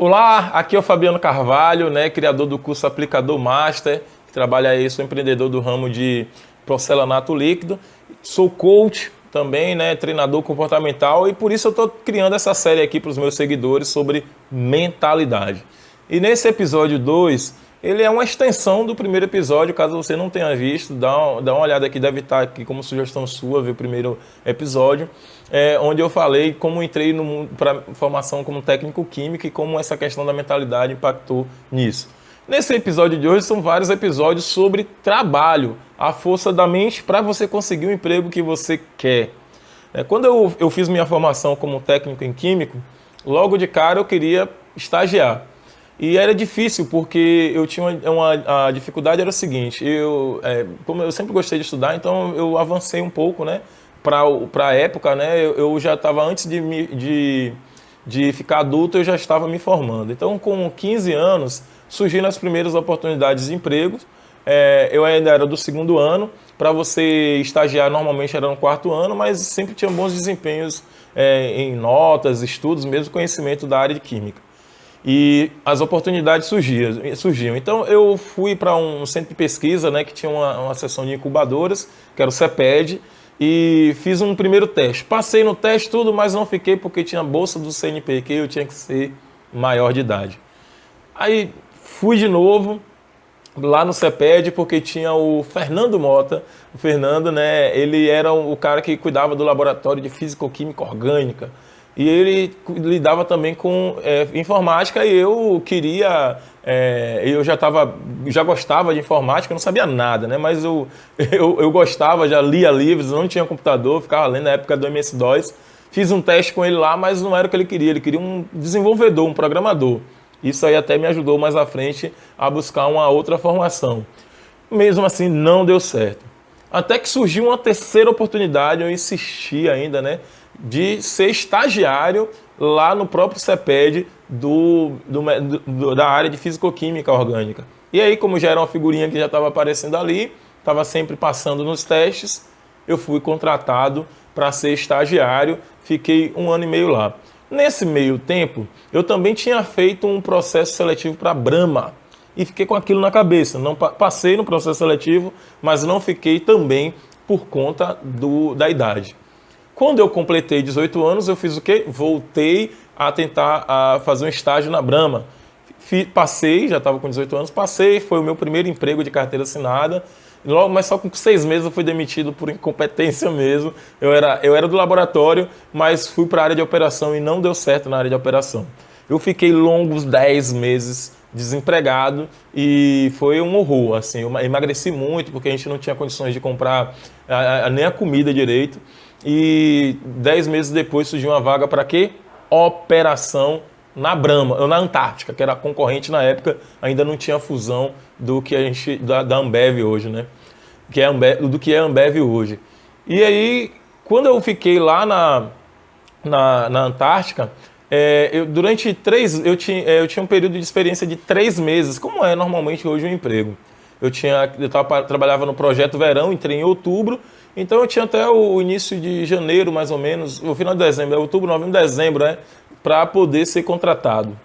Olá, aqui é o Fabiano Carvalho, né, criador do curso Aplicador Master, que trabalha aí, sou empreendedor do ramo de porcelanato líquido. Sou coach também, né, treinador comportamental, e por isso eu estou criando essa série aqui para os meus seguidores sobre mentalidade. E nesse episódio 2, ele é uma extensão do primeiro episódio, caso você não tenha visto, dá uma olhada aqui, deve estar aqui como sugestão sua, ver o primeiro episódio, onde eu falei como entrei para formação como técnico químico e como essa questão da mentalidade impactou nisso. Nesse episódio de hoje são vários episódios sobre trabalho, a força da mente para você conseguir o emprego que você quer. Quando eu fiz minha formação como técnico em químico, logo de cara eu queria estagiar. E era difícil, porque eu tinha a dificuldade era o seguinte, como eu sempre gostei de estudar, então eu avancei um pouco, né, para a época, né, eu já estava, antes de ficar adulto, eu já estava me formando. Então, com 15 anos, surgiram as primeiras oportunidades de emprego. Eu ainda era do segundo ano, para você estagiar normalmente era no quarto ano, mas sempre tinha bons desempenhos em notas, estudos, mesmo conhecimento da área de química. E as oportunidades surgiam. Então eu fui para um centro de pesquisa, né, que tinha uma seção de incubadoras, que era o CEPED, e fiz um primeiro teste. Passei no teste tudo, mas não fiquei porque tinha bolsa do CNPq, eu tinha que ser maior de idade. Aí fui de novo lá no CEPED, porque tinha o Fernando Mota. O Fernando, né, ele era o cara que cuidava do laboratório de físico-química orgânica. E ele lidava também com informática, e eu queria, eu já gostava de informática, não sabia nada, né? Mas eu gostava, já lia livros, não tinha computador, ficava lendo na época do MS-DOS. Fiz um teste com ele lá, mas não era o que ele queria um desenvolvedor, um programador. Isso aí até me ajudou mais à frente a buscar uma outra formação. Mesmo assim, não deu certo. Até que surgiu uma terceira oportunidade, eu insisti ainda, né, de ser estagiário lá no próprio CEPED da área de físico-química orgânica. E aí, como já era uma figurinha que já estava aparecendo ali, estava sempre passando nos testes, eu fui contratado para ser estagiário, fiquei 1 ano e meio lá. Nesse meio tempo, eu também tinha feito um processo seletivo para a Brahma e fiquei com aquilo na cabeça. Não passei no processo seletivo, mas não fiquei também por conta da idade. Quando eu completei 18 anos, eu fiz o quê? Voltei a tentar fazer um estágio na Brahma. Passei, já estava com 18 anos, passei, foi o meu primeiro emprego de carteira assinada. Mas só com 6 meses eu fui demitido por incompetência mesmo. Eu era do laboratório, mas fui para a área de operação e não deu certo na área de operação. Eu fiquei longos 10 meses desempregado e foi um horror. Assim, eu emagreci muito porque a gente não tinha condições de comprar nem a comida direito. E 10 meses depois surgiu uma vaga para quê? Operação na Brahma, na Antártica, que era concorrente na época, ainda não tinha fusão do que da Ambev hoje, né? Do que é a Ambev hoje. E aí, quando eu fiquei lá na Antártica, eu tinha um período de experiência de 3 meses, como é normalmente hoje um emprego. Trabalhava no projeto verão, entrei em outubro, então eu tinha até o início de janeiro, mais ou menos, o final de dezembro, outubro, novembro, dezembro, né, para poder ser contratado.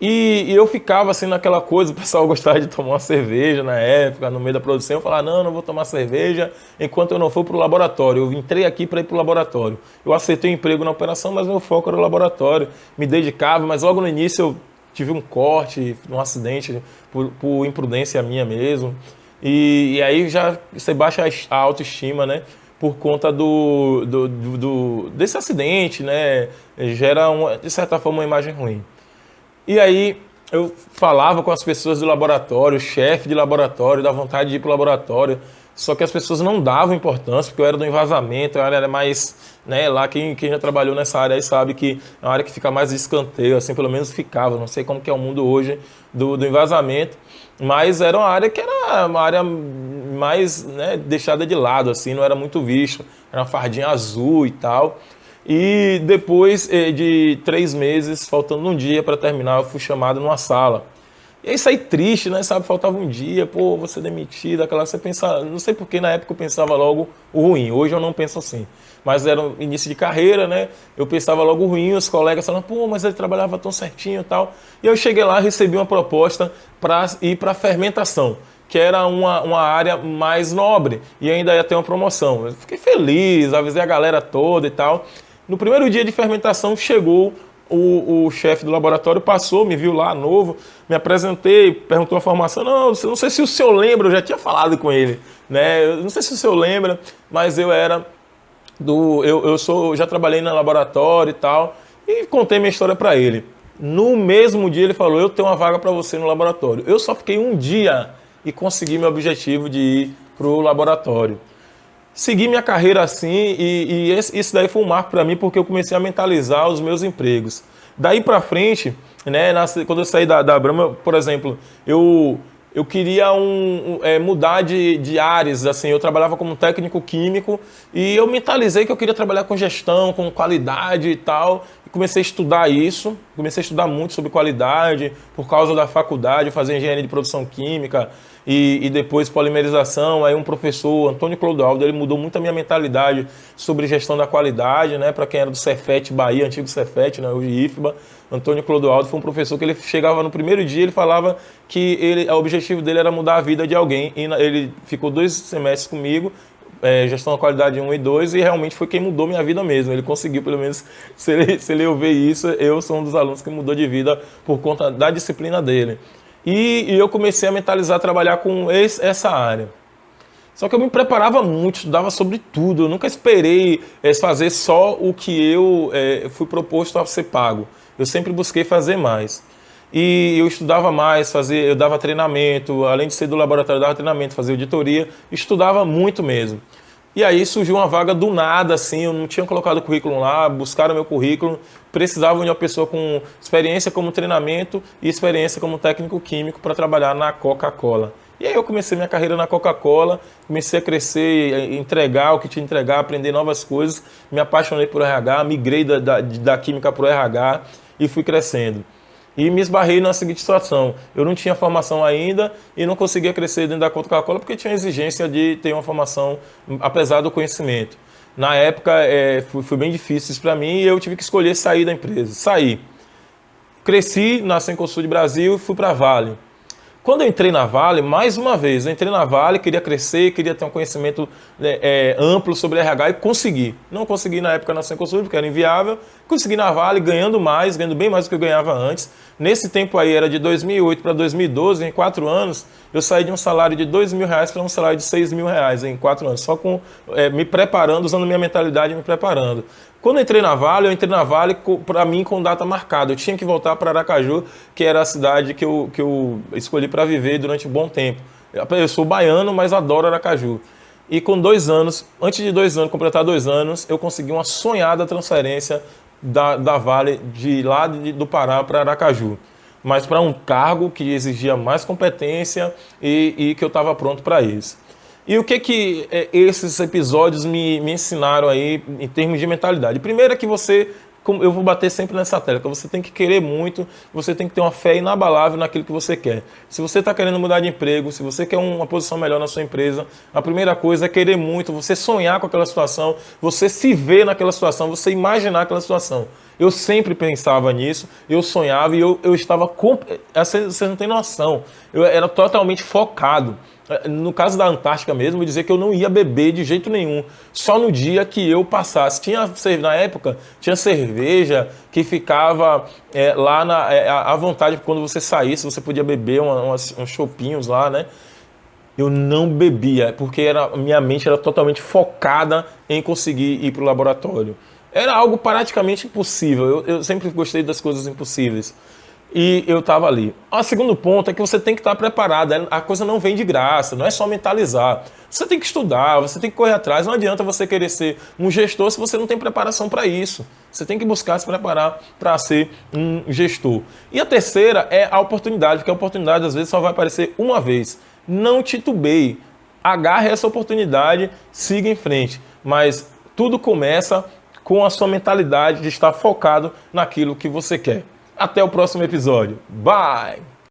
E eu ficava assim naquela coisa, o pessoal gostava de tomar uma cerveja na época, no meio da produção, eu falava, não vou tomar cerveja enquanto eu não for para o laboratório. Eu entrei aqui para ir para o laboratório. Eu aceitei um emprego na operação, mas meu foco era o laboratório. Me dedicava, mas logo no início eu tive um corte, um acidente, por imprudência minha mesmo. E aí já você baixa a autoestima, né? Por conta desse acidente, né? Gera, de certa forma, uma imagem ruim. E aí eu falava com as pessoas do laboratório, o chefe de laboratório, da vontade de ir para o laboratório, só que as pessoas não davam importância, porque eu era do envasamento, eu era mais, né, lá quem já trabalhou nessa área aí sabe que é uma área que fica mais de escanteio, assim, pelo menos ficava, não sei como que é o mundo hoje do envasamento, mas era uma área que era uma área mais, né, deixada de lado, assim, não era muito vista, era uma fardinha azul e tal. E depois de 3 meses, faltando um dia para terminar, eu fui chamado numa sala. E aí saí triste, né, sabe? Faltava um dia, pô, vou ser demitido, aquela... Você pensa, não sei porque na época eu pensava logo o ruim, hoje eu não penso assim. Mas era o início de carreira, né? Eu pensava logo o ruim, os colegas falavam, pô, mas ele trabalhava tão certinho e tal. E eu cheguei lá, recebi uma proposta para ir para fermentação, que era uma área mais nobre e ainda ia ter uma promoção. Eu fiquei feliz, avisei a galera toda e tal. No primeiro dia de fermentação chegou o chefe do laboratório, passou, me viu lá novo, me apresentei, perguntou a formação. Não sei se o senhor lembra, eu já tinha falado com ele, né? Eu não sei se o senhor lembra, mas eu era eu já trabalhei no laboratório e tal, e contei minha história para ele. No mesmo dia ele falou, eu tenho uma vaga para você no laboratório. Eu só fiquei um dia e consegui meu objetivo de ir para o laboratório. Segui minha carreira assim e isso daí foi um marco para mim porque eu comecei a mentalizar os meus empregos. Daí para frente, né, quando eu saí da Brahma, por exemplo, eu queria mudar de áreas, assim, eu trabalhava como técnico químico e eu mentalizei que eu queria trabalhar com gestão, com qualidade e tal. E comecei a estudar isso, comecei a estudar muito sobre qualidade por causa da faculdade, fazer engenharia de produção química e depois polimerização. Aí um professor, Antônio Clodoaldo, ele mudou muito a minha mentalidade sobre gestão da qualidade, né? Para quem era do Cefet Bahia, antigo Cefet, né? Hoje IFBA. Antônio Clodoaldo foi um professor que ele chegava no primeiro dia, ele falava que o objetivo dele era mudar a vida de alguém. E ele ficou 2 semestres comigo, gestão da qualidade 1 e 2, e realmente foi quem mudou minha vida mesmo. Ele conseguiu, pelo menos, se ele ouvir isso, eu sou um dos alunos que mudou de vida por conta da disciplina dele. E eu comecei a mentalizar, trabalhar com essa área. Só que eu me preparava muito, estudava sobre tudo. Eu nunca esperei fazer só o que eu fui proposto a ser pago. Eu sempre busquei fazer mais. E eu estudava mais, eu dava treinamento, além de ser do laboratório, eu dava treinamento, fazia auditoria, estudava muito mesmo. E aí surgiu uma vaga do nada, assim, eu não tinha colocado o currículo lá, buscaram meu currículo, precisavam de uma pessoa com experiência como treinamento e experiência como técnico químico para trabalhar na Coca-Cola. E aí eu comecei minha carreira na Coca-Cola, comecei a crescer, entregar o que tinha que entregar, aprender novas coisas, me apaixonei por RH, migrei da química para o RH e fui crescendo. E me esbarrei na seguinte situação, eu não tinha formação ainda e não conseguia crescer dentro da Coca-Cola porque tinha exigência de ter uma formação, apesar do conhecimento. Na época foi bem difícil isso para mim e eu tive que escolher sair da empresa. Saí. Cresci na Cencosud de Brasil e fui para a Vale. Quando eu entrei na Vale, mais uma vez, eu entrei na Vale, queria crescer, queria ter um conhecimento amplo sobre RH e consegui. Não consegui na época na Cencosud, porque era inviável. Consegui na Vale, ganhando bem mais do que eu ganhava antes. Nesse tempo aí, era de 2008 para 2012, em 4 anos, eu saí de um salário de R$2.000 para um salário de R$6.000 em 4 anos. Só me preparando, usando minha mentalidade e me preparando. Quando eu entrei na Vale, para mim com data marcada. Eu tinha que voltar para Aracaju, que era a cidade que eu escolhi para viver durante um bom tempo. Eu sou baiano, mas adoro Aracaju. E com 2 anos, antes de 2 anos, completar 2 anos, eu consegui uma sonhada transferência da Vale de lá do Pará para Aracaju. Mas para um cargo que exigia mais competência e que eu estava pronto para isso. E o que esses episódios me ensinaram aí em termos de mentalidade? Primeiro é que eu vou bater sempre nessa tecla, você tem que querer muito, você tem que ter uma fé inabalável naquilo que você quer. Se você está querendo mudar de emprego, se você quer uma posição melhor na sua empresa, a primeira coisa é querer muito, você sonhar com aquela situação, você se ver naquela situação, você imaginar aquela situação. Eu sempre pensava nisso, eu sonhava e eu estava... Você não tem noção, eu era totalmente focado. No caso da Antártica mesmo, eu dizer que eu não ia beber de jeito nenhum. Só no dia que eu passasse. Na época, tinha cerveja que ficava lá à vontade. Quando você saísse, você podia beber uns chopinhos lá, né? Eu não bebia, porque minha mente era totalmente focada em conseguir ir para o laboratório. Era algo praticamente impossível. Eu sempre gostei das coisas impossíveis. E eu estava ali. O segundo ponto é que você tem que estar preparado. A coisa não vem de graça, não é só mentalizar. Você tem que estudar, você tem que correr atrás. Não adianta você querer ser um gestor se você não tem preparação para isso. Você tem que buscar se preparar para ser um gestor. E a terceira é a oportunidade, porque a oportunidade às vezes só vai aparecer uma vez. Não titubeie. Agarre essa oportunidade, siga em frente. Mas tudo começa com a sua mentalidade de estar focado naquilo que você quer. Até o próximo episódio. Bye!